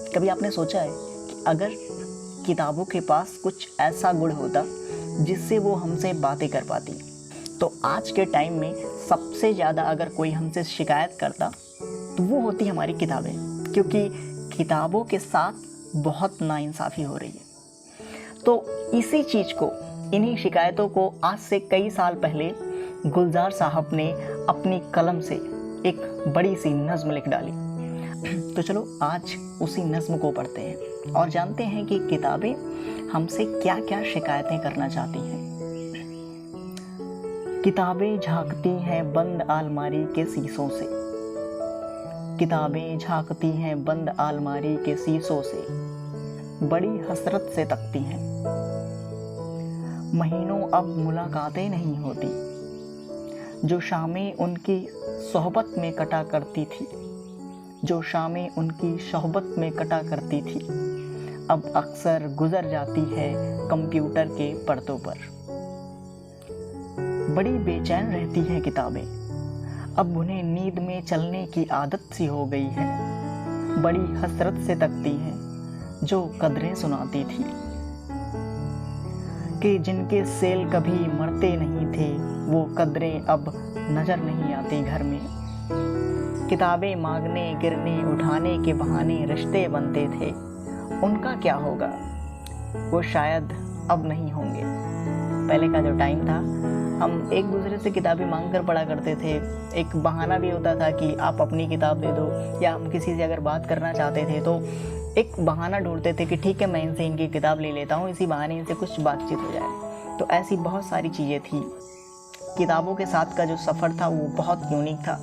कभी आपने सोचा है कि अगर किताबों के पास कुछ ऐसा गुण होता जिससे वो हमसे बातें कर पाती, तो आज के टाइम में सबसे ज़्यादा अगर कोई हमसे शिकायत करता तो वो होती हमारी किताबें, क्योंकि किताबों के साथ बहुत नाइंसाफ़ी हो रही है। तो इसी चीज़ को, इन्हीं शिकायतों को आज से कई साल पहले गुलजार साहब ने अपनी कलम से एक बड़ी सी नज़्म लिख डाली। तो चलो आज उसी नज़्म को पढ़ते हैं और जानते हैं कि किताबें हमसे क्या क्या शिकायतें करना चाहती हैं। किताबें झांकती हैं बंद अलमारी के शीशों से, किताबें झांकती हैं बंद अलमारी के शीशों से, बड़ी हसरत से तकती हैं। महीनों अब मुलाकातें नहीं होती, जो शामें उनकी सोहबत में कटा करती थी, जो शामें उनकी सोहबत में कटा करती थी, अब अक्सर गुजर जाती है कंप्यूटर के पर्दों पर। बड़ी बेचैन रहती हैं किताबें, अब उन्हें नींद में चलने की आदत सी हो गई है। बड़ी हसरत से तकती हैं जो कदरें सुनाती थी, कि जिनके सेल कभी मरते नहीं थे, वो कदरें अब नज़र नहीं आती घर में। किताबें मांगने गिरने उठाने के बहाने रिश्ते बनते थे, उनका क्या होगा, वो शायद अब नहीं होंगे। पहले का जो टाइम था, हम एक दूसरे से किताबें मांग कर पढ़ा करते थे। एक बहाना भी होता था कि आप अपनी किताब दे दो, या हम किसी से अगर बात करना चाहते थे तो एक बहाना ढूंढते थे कि ठीक है मैं इनसे इनकी किताब ले लेता हूँ, इसी बहाने इनसे कुछ बातचीत हो जाए। तो ऐसी बहुत सारी चीज़ें थी। किताबों के साथ का जो सफ़र था वो बहुत यूनिक था।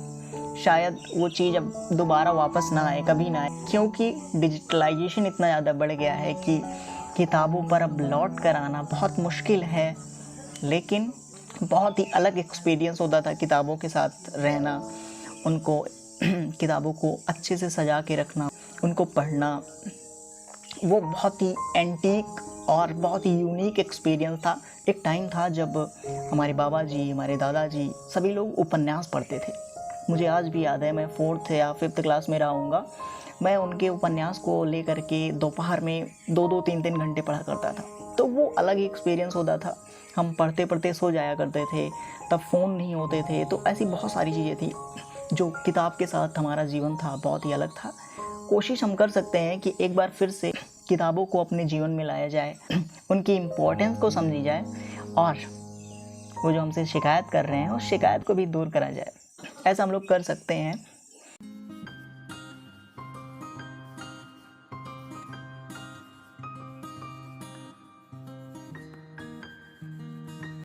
शायद वो चीज़ अब दोबारा वापस ना आए, कभी ना आए, क्योंकि डिजिटलाइजेशन इतना ज़्यादा बढ़ गया है कि किताबों पर अब लौट कर आना बहुत मुश्किल है। लेकिन बहुत ही अलग एक्सपीरियंस होता था किताबों के साथ रहना, उनको किताबों को अच्छे से सजा के रखना, उनको पढ़ना। वो बहुत ही एंटीक और बहुत ही यूनिक एक्सपीरियंस था। एक टाइम था जब हमारे बाबा जी, हमारे दादाजी सभी लोग उपन्यास पढ़ते थे। मुझे आज भी याद है, मैं 4th या 5th क्लास में रहा हूँगा, मैं उनके उपन्यास को लेकर के दोपहर में 2-2 3-3 घंटे पढ़ा करता था। तो वो अलग ही एक्सपीरियंस होता था। हम पढ़ते पढ़ते सो जाया करते थे, तब फ़ोन नहीं होते थे। तो ऐसी बहुत सारी चीज़ें थी जो किताब के साथ हमारा जीवन था बहुत ही अलग था। कोशिश हम कर सकते हैं कि एक बार फिर से किताबों को अपने जीवन में लाया जाए, उनकी इम्पोर्टेंस को समझी जाए, और वो जो हमसे शिकायत कर रहे हैं उस शिकायत को भी दूर करा जाए। ऐसा हम लोग कर सकते हैं।